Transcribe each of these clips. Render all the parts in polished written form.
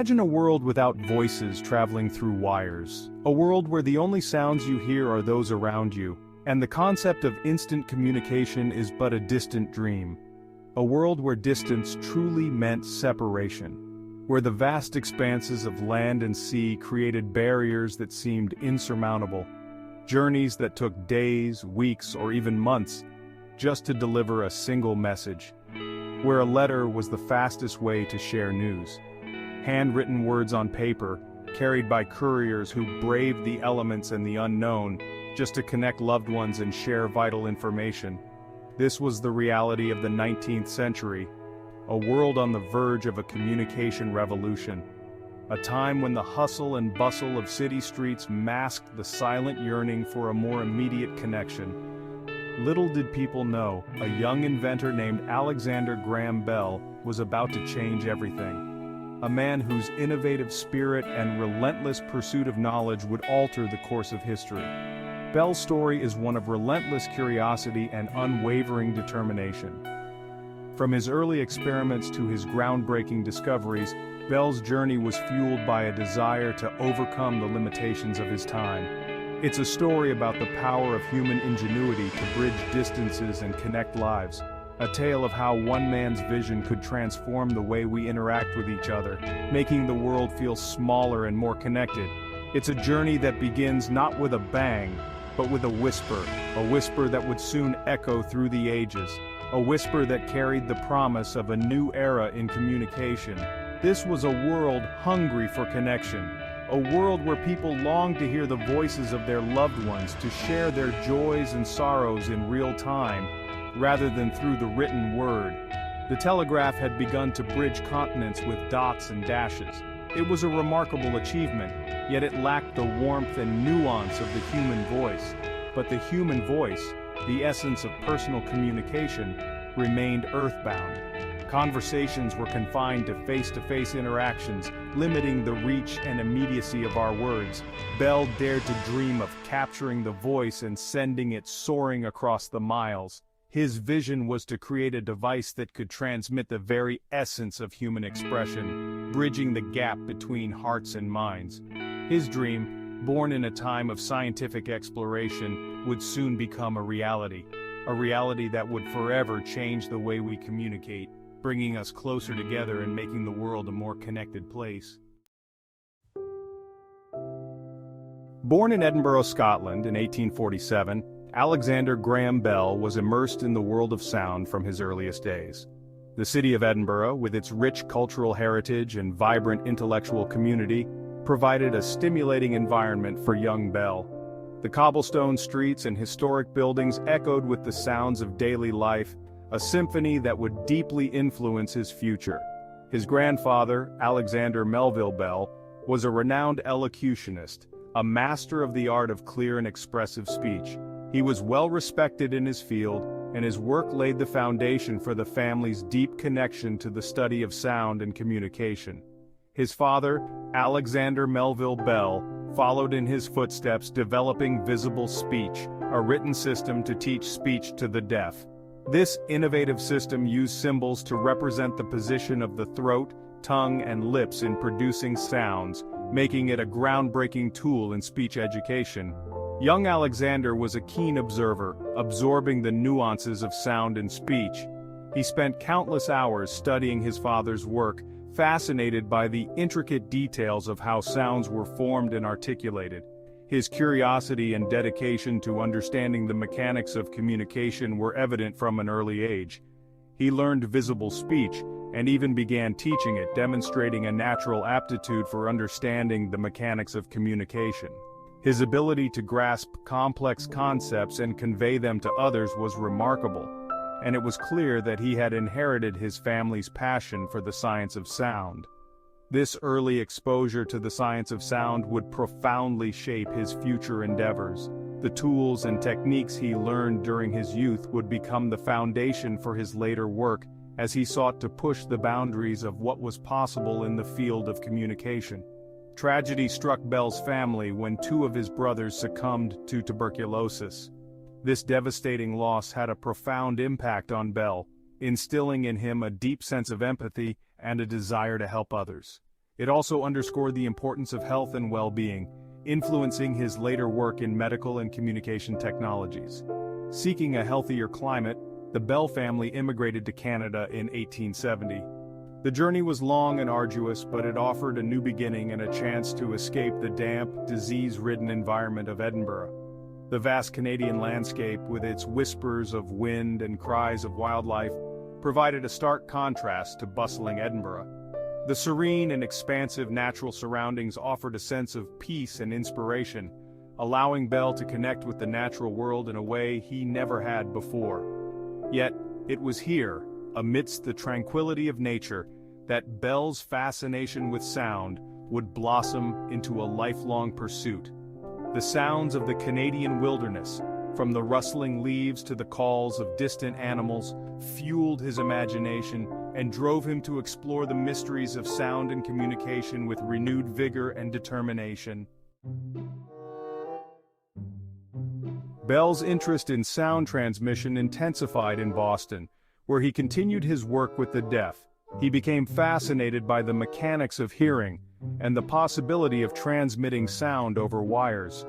Imagine a world without voices traveling through wires, a world where the only sounds you hear are those around you, and the concept of instant communication is but a distant dream. A world where distance truly meant separation, where the vast expanses of land and sea created barriers that seemed insurmountable, journeys that took days, weeks, or even months just to deliver a single message, where a letter was the fastest way to share news. Handwritten words on paper, carried by couriers who braved the elements and the unknown, just to connect loved ones and share vital information. This was the reality of the 19th century, a world on the verge of a communication revolution. A time when the hustle and bustle of city streets masked the silent yearning for a more immediate connection. Little did people know, a young inventor named Alexander Graham Bell was about to change everything. A man whose innovative spirit and relentless pursuit of knowledge would alter the course of history. Bell's story is one of relentless curiosity and unwavering determination. From his early experiments to his groundbreaking discoveries, Bell's journey was fueled by a desire to overcome the limitations of his time. It's a story about the power of human ingenuity to bridge distances and connect lives. A tale of how one man's vision could transform the way we interact with each other, making the world feel smaller and more connected. It's a journey that begins not with a bang, but with a whisper that would soon echo through the ages, a whisper that carried the promise of a new era in communication. This was a world hungry for connection, a world where people longed to hear the voices of their loved ones, to share their joys and sorrows in real time, rather than through the written word. The telegraph had begun to bridge continents with dots and dashes. It was a remarkable achievement, yet it lacked the warmth and nuance of the human voice. But the human voice, the essence of personal communication, remained earthbound. Conversations were confined to face-to-face interactions, limiting the reach and immediacy of our words. Bell dared to dream of capturing the voice and sending it soaring across the miles. His vision was to create a device that could transmit the very essence of human expression, bridging the gap between hearts and minds. His dream, born in a time of scientific exploration, would soon become a reality that would forever change the way we communicate, bringing us closer together and making the world a more connected place. Born in Edinburgh, Scotland in 1847, Alexander Graham Bell was immersed in the world of sound from his earliest days. The city of Edinburgh, with its rich cultural heritage and vibrant intellectual community, provided a stimulating environment for young Bell. The cobblestone streets and historic buildings echoed with the sounds of daily life, a symphony that would deeply influence his future. His grandfather, Alexander Melville Bell, was a renowned elocutionist, a master of the art of clear and expressive speech. He was well respected in his field, and his work laid the foundation for the family's deep connection to the study of sound and communication. His father, Alexander Melville Bell, followed in his footsteps, developing visible speech, a written system to teach speech to the deaf. This innovative system used symbols to represent the position of the throat, tongue, and lips in producing sounds, making it a groundbreaking tool in speech education. Young Alexander was a keen observer, absorbing the nuances of sound and speech. He spent countless hours studying his father's work, fascinated by the intricate details of how sounds were formed and articulated. His curiosity and dedication to understanding the mechanics of communication were evident from an early age. He learned visible speech, and even began teaching it, demonstrating a natural aptitude for understanding the mechanics of communication. His ability to grasp complex concepts and convey them to others was remarkable, and it was clear that he had inherited his family's passion for the science of sound. This early exposure to the science of sound would profoundly shape his future endeavors. The tools and techniques he learned during his youth would become the foundation for his later work as he sought to push the boundaries of what was possible in the field of communication. Tragedy struck Bell's family when two of his brothers succumbed to tuberculosis. This devastating loss had a profound impact on Bell, instilling in him a deep sense of empathy and a desire to help others. It also underscored the importance of health and well-being, influencing his later work in medical and communication technologies. Seeking a healthier climate, the Bell family immigrated to Canada in 1870. The journey was long and arduous, but it offered a new beginning and a chance to escape the damp, disease-ridden environment of Edinburgh. The vast Canadian landscape, with its whispers of wind and cries of wildlife, provided a stark contrast to bustling Edinburgh. The serene and expansive natural surroundings offered a sense of peace and inspiration, allowing Bell to connect with the natural world in a way he never had before. Yet, it was here, amidst the tranquility of nature, that Bell's fascination with sound would blossom into a lifelong pursuit. The sounds of the Canadian wilderness, from the rustling leaves to the calls of distant animals, fueled his imagination and drove him to explore the mysteries of sound and communication with renewed vigor and determination. Bell's interest in sound transmission intensified in Boston, where he continued his work with the deaf. He became fascinated by the mechanics of hearing and the possibility of transmitting sound over wires.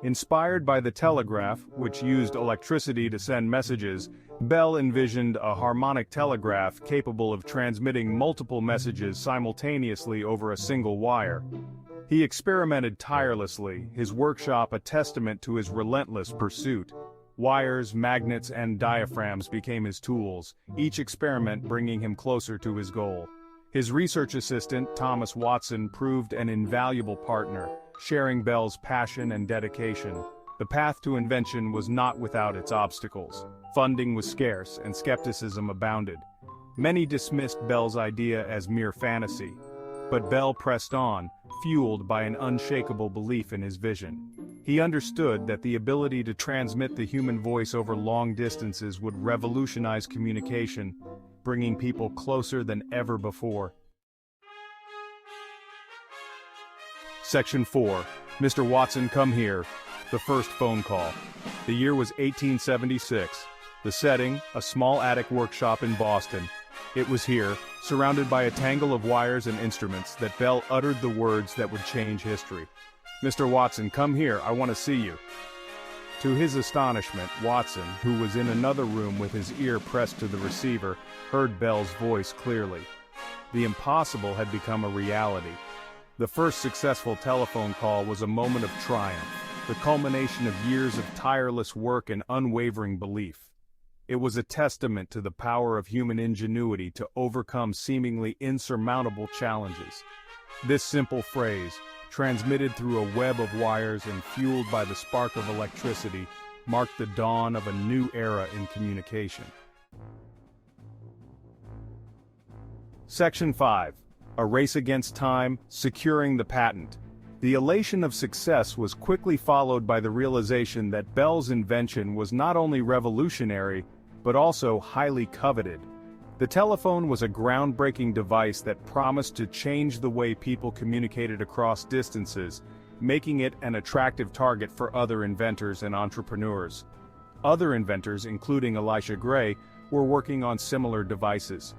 Inspired by the telegraph, which used electricity to send messages, Bell envisioned a harmonic telegraph capable of transmitting multiple messages simultaneously over a single wire. He experimented tirelessly, his workshop a testament to his relentless pursuit. Wires, magnets, and diaphragms became his tools, each experiment bringing him closer to his goal. His research assistant, Thomas Watson, proved an invaluable partner, sharing Bell's passion and dedication. The path to invention was not without its obstacles. Funding was scarce, and skepticism abounded. Many dismissed Bell's idea as mere fantasy. But Bell pressed on, fueled by an unshakable belief in his vision. He understood that the ability to transmit the human voice over long distances would revolutionize communication, bringing people closer than ever before. Section 4. Mr. Watson, come here. The first phone call. The year was 1876. The setting, a small attic workshop in Boston. It was here, surrounded by a tangle of wires and instruments, that Bell uttered the words that would change history. Mr. Watson, come here, I want to see you. To his astonishment, Watson, who was in another room with his ear pressed to the receiver, heard Bell's voice clearly. The impossible had become a reality. The first successful telephone call was a moment of triumph, the culmination of years of tireless work and unwavering belief. It was a testament to the power of human ingenuity to overcome seemingly insurmountable challenges. This simple phrase, transmitted through a web of wires and fueled by the spark of electricity, marked the dawn of a new era in communication. Section 5. A race against time, securing the patent. The elation of success was quickly followed by the realization that Bell's invention was not only revolutionary, but also highly coveted. The telephone was a groundbreaking device that promised to change the way people communicated across distances, making it an attractive target for other inventors and entrepreneurs. Other inventors, including Elisha Gray, were working on similar devices.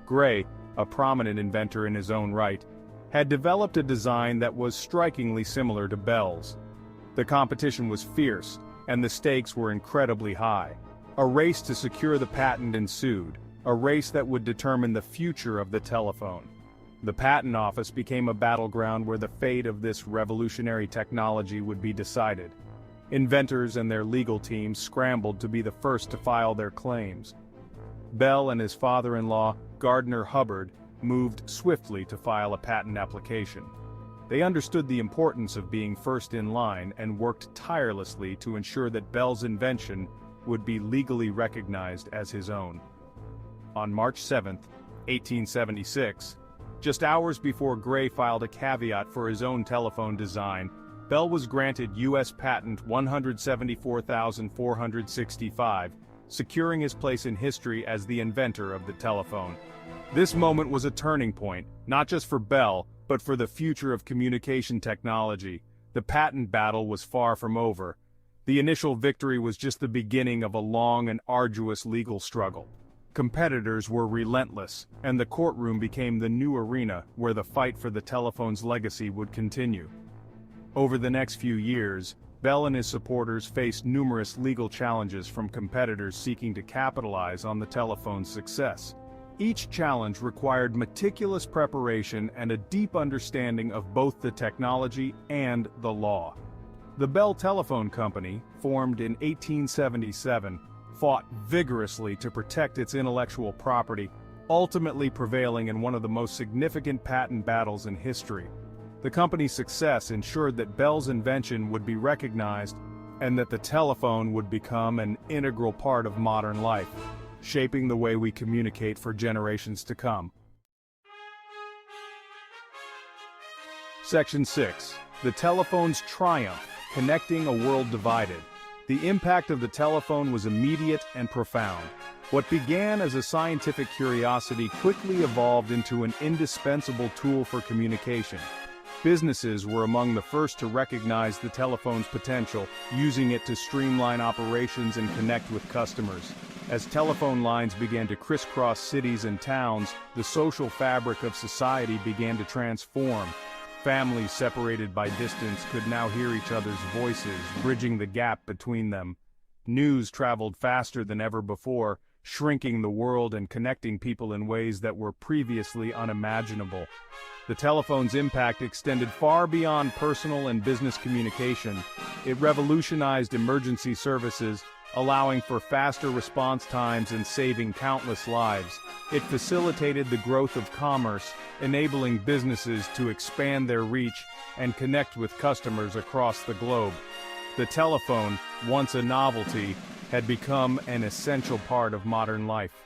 Gray, a prominent inventor in his own right, had developed a design that was strikingly similar to Bell's. The competition was fierce, and the stakes were incredibly high. A race to secure the patent ensued, a race that would determine the future of the telephone. The patent office became a battleground where the fate of this revolutionary technology would be decided. Inventors and their legal teams scrambled to be the first to file their claims. Bell and his father-in-law, Gardner Hubbard, moved swiftly to file a patent application. They understood the importance of being first in line and worked tirelessly to ensure that Bell's invention would be legally recognized as his own. On March 7, 1876, just hours before Gray filed a caveat for his own telephone design, Bell was granted U.S. Patent 174,465, securing his place in history as the inventor of the telephone. This moment was a turning point, not just for Bell, but for the future of communication technology. The patent battle was far from over. The initial victory was just the beginning of a long and arduous legal struggle. Competitors were relentless, and the courtroom became the new arena where the fight for the telephone's legacy would continue. Over the next few years, Bell and his supporters faced numerous legal challenges from competitors seeking to capitalize on the telephone's success. Each challenge required meticulous preparation and a deep understanding of both the technology and the law. The Bell Telephone Company, formed in 1877, fought vigorously to protect its intellectual property, ultimately prevailing in one of the most significant patent battles in history. The company's success ensured that Bell's invention would be recognized and that the telephone would become an integral part of modern life, shaping the way we communicate for generations to come. Section 6. The telephone's triumph, connecting a world divided. The impact of the telephone was immediate and profound. What began as a scientific curiosity quickly evolved into an indispensable tool for communication. Businesses were among the first to recognize the telephone's potential, using it to streamline operations and connect with customers. As telephone lines began to crisscross cities and towns, the social fabric of society began to transform. Families separated by distance could now hear each other's voices, bridging the gap between them. News traveled faster than ever before, shrinking the world and connecting people in ways that were previously unimaginable. The telephone's impact extended far beyond personal and business communication. It revolutionized emergency services, allowing for faster response times and saving countless lives. It facilitated the growth of commerce, enabling businesses to expand their reach and connect with customers across the globe. The telephone, once a novelty, had become an essential part of modern life.